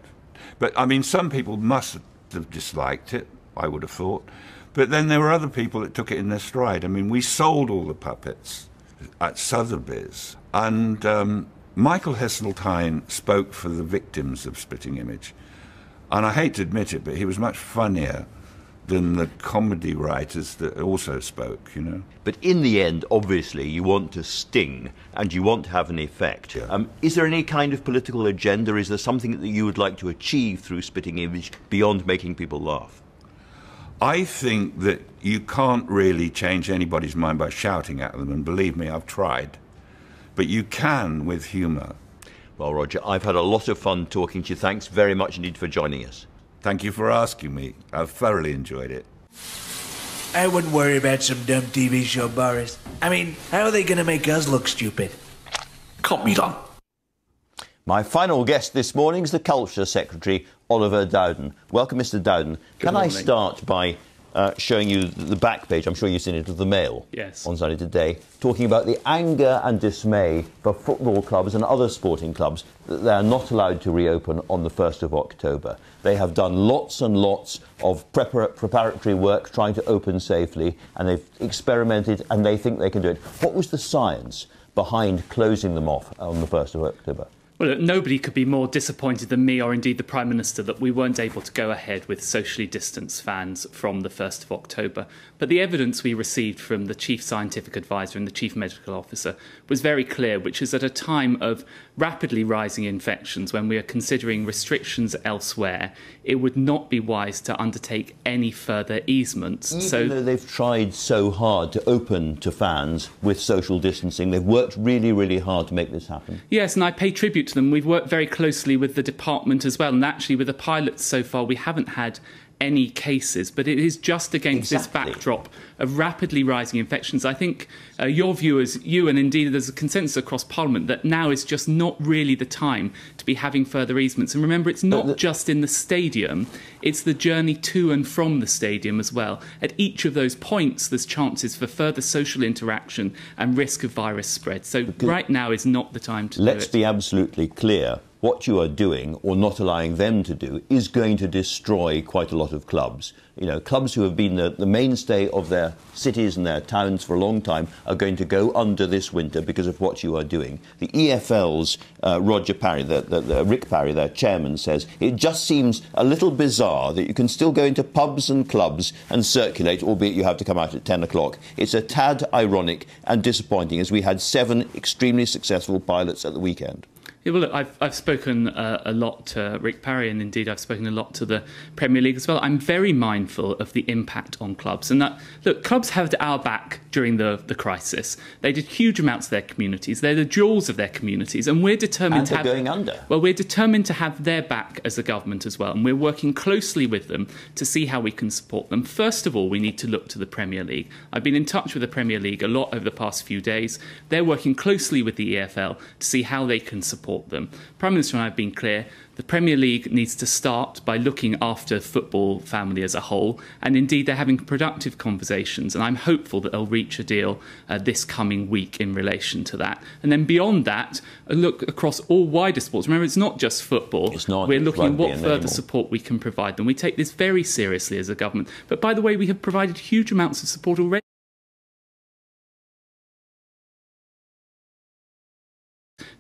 But, I mean, some people must have disliked it, I would have thought. But then there were other people that took it in their stride. I mean, we sold all the puppets at Sotheby's, and Michael Heseltine spoke for the victims of Spitting Image. And I hate to admit it, but he was much funnier than the comedy writers that also spoke, you know. But in the end, obviously, you want to sting and you want to have an effect. Yeah. Is there any kind of political agenda? Is there something that you would like to achieve through Spitting Image beyond making people laugh? I think that you can't really change anybody's mind by shouting at them, and believe me, I've tried. But you can with humour. Well, Roger, I've had a lot of fun talking to you. Thanks very much indeed for joining us. Thank you for asking me. I've thoroughly enjoyed it. I wouldn't worry about some dumb TV show, Boris. I mean, how are they going to make us look stupid? Can't be done. My final guest this morning is the Culture Secretary, Oliver Dowden. Welcome, Mr. Dowden. Can I start by showing you the back page, I'm sure you've seen it, of the Mail on Sunday today, talking about the anger and dismay for football clubs and other sporting clubs that they are not allowed to reopen on the 1st of October. They have done lots and lots of preparatory work trying to open safely, and they've experimented and they think they can do it. What was the science behind closing them off on the 1st of October? Well, nobody could be more disappointed than me or indeed the Prime Minister that we weren't able to go ahead with socially distanced fans from the 1st of October. But the evidence we received from the Chief Scientific Advisor and the Chief Medical Officer was very clear, which is at a time of rapidly rising infections, when we are considering restrictions elsewhere, it would not be wise to undertake any further easements. Even though they've tried so hard to open to fans with social distancing, they've worked really, really hard to make this happen. Yes, and I pay tribute to them. We've worked very closely with the department as well, and actually with the pilots so far we haven't had any cases, but it is just against this backdrop of rapidly rising infections. I think your view, as you and indeed there's a consensus across Parliament, that now is just not really the time to be having further easements. And remember, it's not just in the stadium, it's the journey to and from the stadium as well. At each of those points, there's chances for further social interaction and risk of virus spread. So right now is not the time to do it. Let's be absolutely clear. What you are doing, or not allowing them to do, is going to destroy quite a lot of clubs. You know, clubs who have been the mainstay of their cities and their towns for a long time are going to go under this winter because of what you are doing. The EFL's Roger Parry, Rick Parry, their chairman, says it just seems a little bizarre that you can still go into pubs and clubs and circulate, albeit you have to come out at 10 o'clock. It's a tad ironic and disappointing, as we had 7 extremely successful pilots at the weekend. Yeah, well, look, I've spoken a lot to Rick Parry, and indeed I've spoken a lot to the Premier League as well. I'm very mindful of the impact on clubs, and that, look, clubs had our back during the crisis. They did huge amounts of their communities. They're the jewels of their communities, and we're determined to have... going under. Well, we're determined to have their back as a government as well, and we're working closely with them to see how we can support them. First of all, we need to look to the Premier League. I've been in touch with the Premier League a lot over the past few days. They're working closely with the EFL to see how they can support them. Prime Minister and I have been clear, the Premier League needs to start by looking after football family as a whole, and indeed they're having productive conversations, and I'm hopeful that they'll reach a deal this coming week in relation to that. And then beyond that, look across all wider sports. Remember, it's not just football. It's not. We're looking at what further support we can provide them. We take this very seriously as a government. But by the way, we have provided huge amounts of support already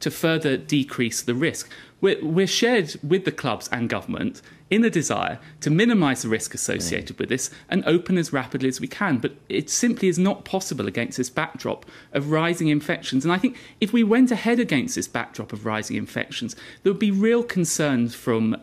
to further decrease the risk. We're shared with the clubs and government in a desire to minimise the risk associated with this and open as rapidly as we can. But it simply is not possible against this backdrop of rising infections. And I think if we went ahead against this backdrop of rising infections, there would be real concerns from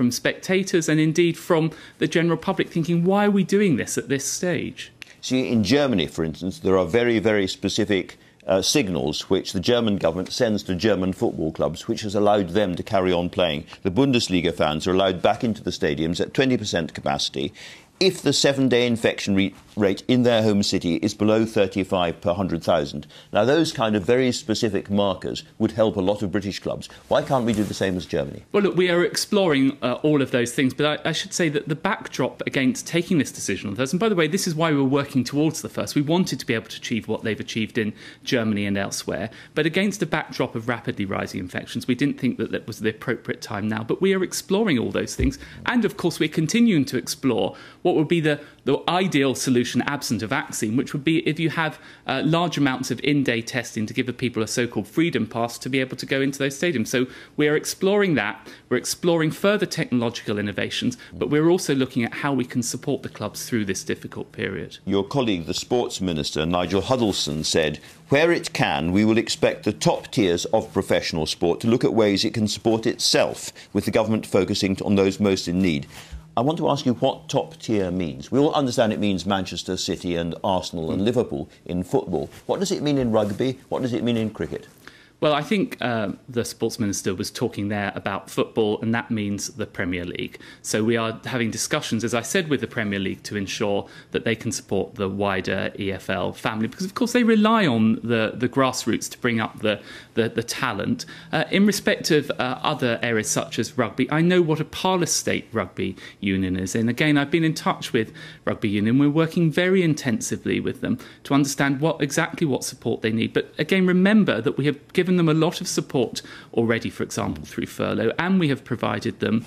spectators and indeed from the general public thinking, why are we doing this at this stage? See, in Germany, for instance, there are very, very specific signals which the German government sends to German football clubs, which has allowed them to carry on playing. The Bundesliga fans are allowed back into the stadiums at 20% capacity if the 7-day infection rate in their home city is below 35 per 100,000. Now, those kind of very specific markers would help a lot of British clubs. Why can't we do the same as Germany? Well, look, we are exploring all of those things, but I should say that the backdrop against taking this decision on the first, and by the way, this is why we're working towards the first. We wanted to be able to achieve what they've achieved in Germany and elsewhere, but against a backdrop of rapidly rising infections, we didn't think that that was the appropriate time now. But we are exploring all those things, and of course, we're continuing to explore what would be the ideal solution absent a vaccine, which would be if you have large amounts of in-day testing to give the people a so-called freedom pass to be able to go into those stadiums. So we're exploring that. We're exploring further technological innovations, but we're also looking at how we can support the clubs through this difficult period. Your colleague, the Sports Minister, Nigel Huddleston, said, where it can, we will expect the top tiers of professional sport to look at ways it can support itself, with the government focusing on those most in need. I want to ask you what top tier means. We all understand it means Manchester City and Arsenal and Liverpool in football. What does it mean in rugby? What does it mean in cricket? Well, I think the Sports Minister was talking there about football, and that means the Premier League. So we are having discussions, as I said, with the Premier League to ensure that they can support the wider EFL family, because, of course, they rely on the grassroots to bring up the talent. In respect of other areas such as rugby, I know what a parlour state rugby union is. And again, I've been in touch with rugby union. We're working very intensively with them to understand exactly what support they need. But again, remember that we have given them a lot of support already, for example, through furlough, and we have provided them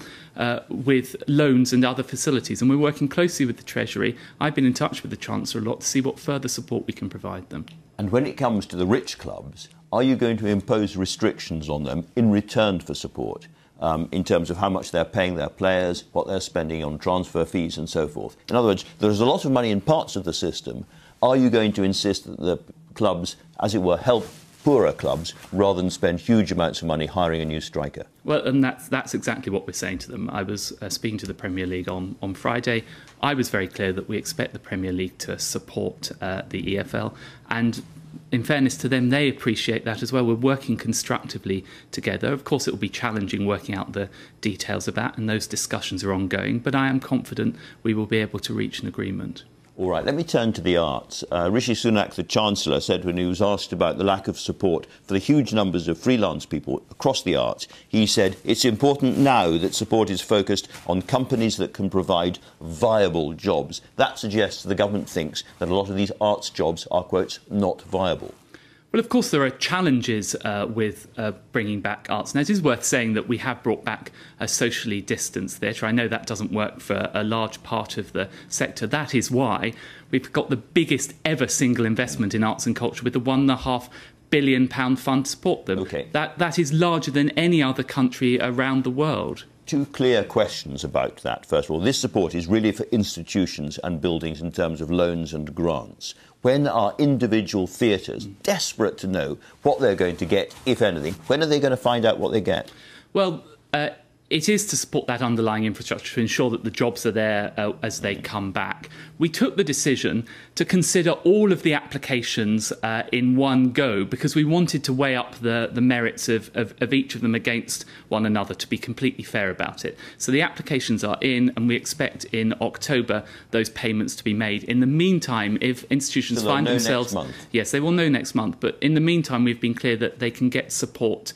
with loans and other facilities. And we're working closely with the Treasury. I've been in touch with the Chancellor a lot to see what further support we can provide them. And when it comes to the rich clubs, are you going to impose restrictions on them in return for support, in terms of how much they're paying their players, what they're spending on transfer fees and so forth? In other words, there's a lot of money in parts of the system. Are you going to insist that the clubs, as it were, help poorer clubs rather than spend huge amounts of money hiring a new striker? Well, and that's exactly what we're saying to them. I was speaking to the Premier League on Friday. I was very clear that we expect the Premier League to support the EFL, and in fairness to them, they appreciate that as well. We're working constructively together. Of course, it will be challenging working out the details of that, and those discussions are ongoing, but I am confident we will be able to reach an agreement. All right, let me turn to the arts. Rishi Sunak, the Chancellor, said when he was asked about the lack of support for the huge numbers of freelance people across the arts, he said it's important now that support is focused on companies that can provide viable jobs. That suggests the government thinks that a lot of these arts jobs are, quotes, not viable. Well, of course, there are challenges with bringing back arts. Now, it is worth saying that we have brought back a socially distanced theatre. I know that doesn't work for a large part of the sector. That is why we've got the biggest ever single investment in arts and culture with the £1.5 billion fund to support them. Okay. That is larger than any other country around the world. Two clear questions about that. First of all, this support is really for institutions and buildings in terms of loans and grants. When are individual theatres desperate to know what they're going to get, if anything? When are they going to find out what they get? Well, it is to support that underlying infrastructure to ensure that the jobs are there as they come back. We took the decision to consider all of the applications in one go because we wanted to weigh up the merits of each of them against one another, to be completely fair about it. So the applications are in, and we expect in October those payments to be made. In the meantime, if institutions find themselves... Next month. Yes, they will know next month. But in the meantime, we've been clear that they can get support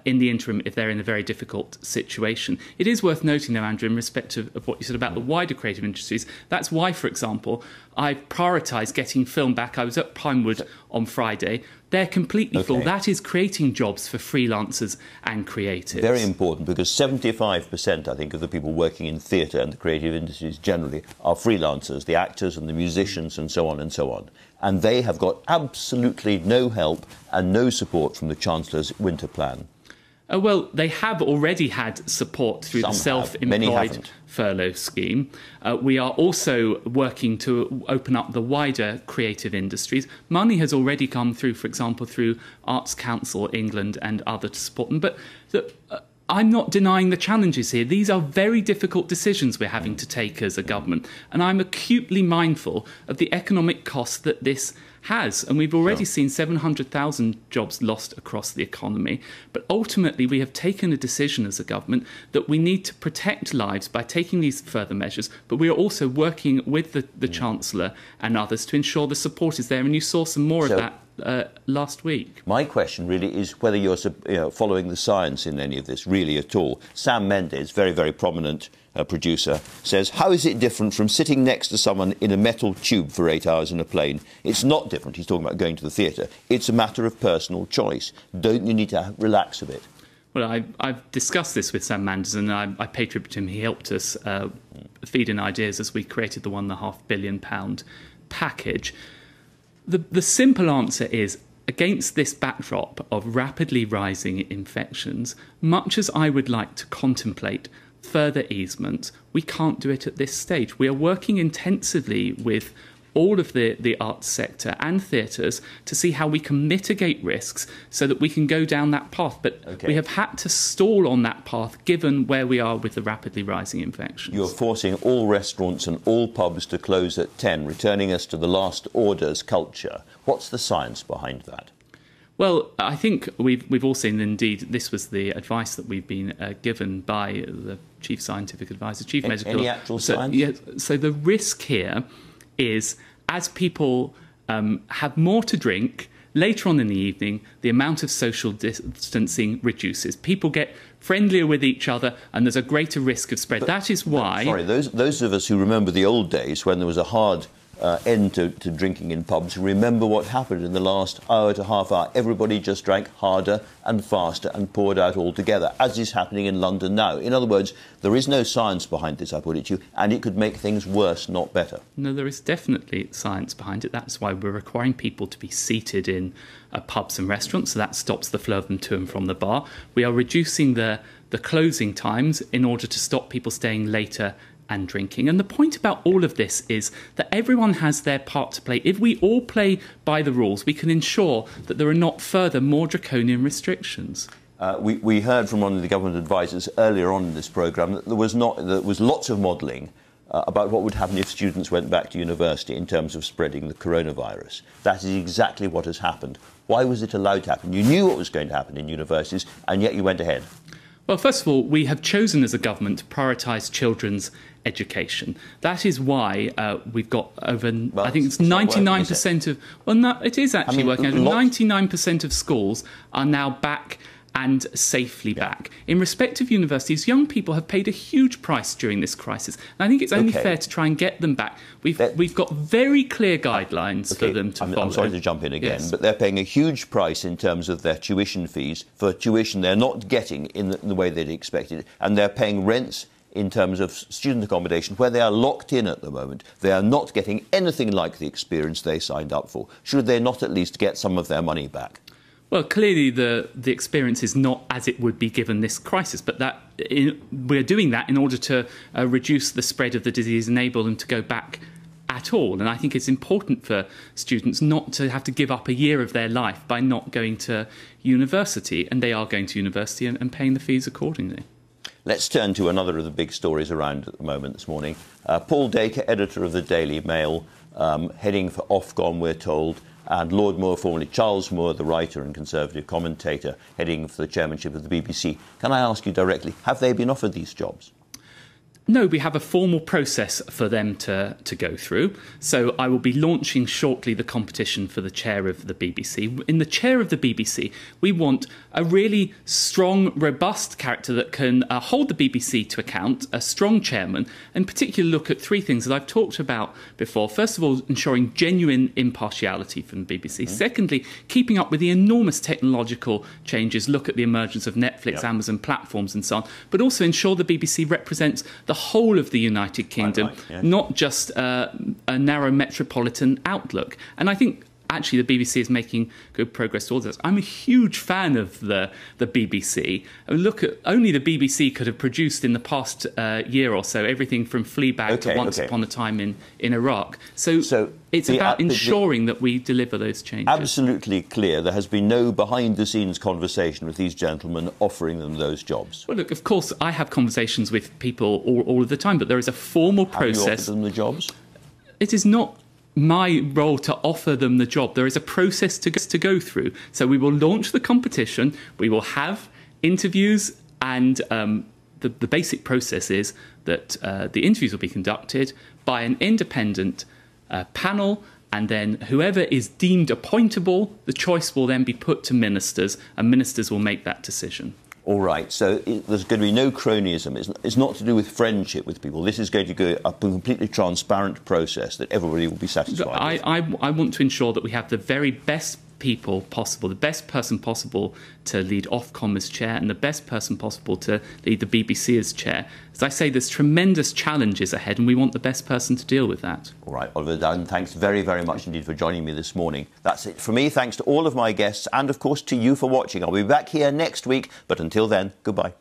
in the interim if they're in a very difficult situation. It is worth noting, though, Andrew, in respect of what you said about the wider creative industries, that's why, for example, I've prioritised getting film back. I was at Pinewood on Friday. They're completely full. That is creating jobs for freelancers and creatives. Very important, because 75%, I think, of the people working in theatre and the creative industries generally are freelancers, the actors and the musicians and so on and so on. And they have got absolutely no help and no support from the Chancellor's winter plan. Well, they have already had support through the self-employed furlough scheme. We are also working to open up the wider creative industries. Money has already come through, for example, through Arts Council England and other to support them. But I'm not denying the challenges here. These are very difficult decisions we're having to take as a government. And I'm acutely mindful of the economic cost that this has. And we've already seen 700,000 jobs lost across the economy. But ultimately, we have taken a decision as a government that we need to protect lives by taking these further measures. But we are also working with the Chancellor and others to ensure the support is there. And you saw some more of that last week. My question really is whether you're following the science in any of this, really, at all. Sam Mendes, very, very prominent producer, says, how is it different from sitting next to someone in a metal tube for 8 hours in a plane? It's not different. He's talking about going to the theatre. It's a matter of personal choice. Don't you need to relax a bit? Well, I've discussed this with Sam Mendes, and I pay tribute to him. He helped us feed in ideas as we created the £1.5 billion package. The simple answer is, against this backdrop of rapidly rising infections, much as I would like to contemplate further easements, we can't do it at this stage. We are working intensively with all of the arts sector and theatres to see how we can mitigate risks so that we can go down that path. But we have had to stall on that path given where we are with the rapidly rising infections. You're forcing all restaurants and all pubs to close at 10, returning us to the last orders culture. What's the science behind that? Well, I think we've all seen, indeed, this was the advice that we've been given by the Chief Scientific Advisor, Chief Medical... Any actual science? Yeah, so the risk here is, as people have more to drink, later on in the evening, the amount of social distancing reduces. People get friendlier with each other, and there's a greater risk of spread. That is why... Sorry, those of us who remember the old days when there was a hard end to drinking in pubs, remember what happened in the last hour to half hour. Everybody just drank harder and faster and poured out altogether, as is happening in London now. In other words, there is no science behind this, I put it to you, and it could make things worse, not better. No, there is definitely science behind it. That's why we're requiring people to be seated in pubs and restaurants, so that stops the flow of them to and from the bar. We are reducing the closing times in order to stop people staying later and drinking. And the point about all of this is that everyone has their part to play. If we all play by the rules, we can ensure that there are not further, more draconian restrictions. We heard from one of the government advisors earlier on in this programme that there was lots of modelling about what would happen if students went back to university in terms of spreading the coronavirus. That is exactly what has happened. Why was it allowed to happen? You knew what was going to happen in universities, and yet you went ahead. Well, first of all, we have chosen as a government to prioritise children's education. That is why we've got over, I think it's 99% of... Well, no, it is actually working. 99% of schools are now back and safely back. In respect of universities, young people have paid a huge price during this crisis. And I think it's only fair to try and get them back. We've got very clear guidelines for them to follow. I'm sorry to jump in again, but they're paying a huge price in terms of their tuition fees for tuition they're not getting in the way they'd expected, and they're paying rents in terms of student accommodation where they are locked in at the moment. They are not getting anything like the experience they signed up for. Should they not at least get some of their money back? Well, clearly the experience is not as it would be given this crisis, but we're doing that in order to reduce the spread of the disease and enable them to go back at all. And I think it's important for students not to have to give up a year of their life by not going to university, and they are going to university and paying the fees accordingly. Let's turn to another of the big stories around at the moment this morning. Paul Dacre, editor of the Daily Mail, heading for Ofcom, we're told, and Lord Moore, formerly Charles Moore, the writer and Conservative commentator, heading for the chairmanship of the BBC. Can I ask you directly, have they been offered these jobs? No, we have a formal process for them to go through. So I will be launching shortly the competition for the chair of the BBC. In the chair of the BBC, we want a really strong, robust character that can hold the BBC to account, a strong chairman, and particularly look at three things that I've talked about before. First of all, ensuring genuine impartiality from the BBC. Secondly, keeping up with the enormous technological changes, look at the emergence of Netflix, Amazon platforms and so on, but also ensure the BBC represents the whole of the United Kingdom, not just a narrow metropolitan outlook. And I think actually the BBC is making good progress towards this. I'm a huge fan of the BBC. I mean, look at, only the BBC could have produced in the past year or so everything from Fleabag to Once Upon a Time in Iraq. So it's about ensuring that we deliver those changes. Absolutely clear. There has been no behind-the-scenes conversation with these gentlemen offering them those jobs. Well, look, of course, I have conversations with people all of the time, but there is a formal process. Have you offered them the jobs? It is not my role to offer them the job. There is a process to go through. So we will launch the competition, we will have interviews, and the basic process is that the interviews will be conducted by an independent panel, and then whoever is deemed appointable, the choice will then be put to ministers, and ministers will make that decision. All right, so there's going to be no cronyism. It's not to do with friendship with people. This is going to go up a completely transparent process that everybody will be satisfied with. I want to ensure that we have the very best people possible, the best person possible to lead Ofcom as chair and the best person possible to lead the BBC as chair. As I say, there's tremendous challenges ahead and we want the best person to deal with that. All right, Oliver Dowden, thanks very, very much indeed for joining me this morning. That's it for me. Thanks to all of my guests and, of course, to you for watching. I'll be back here next week, but until then, goodbye.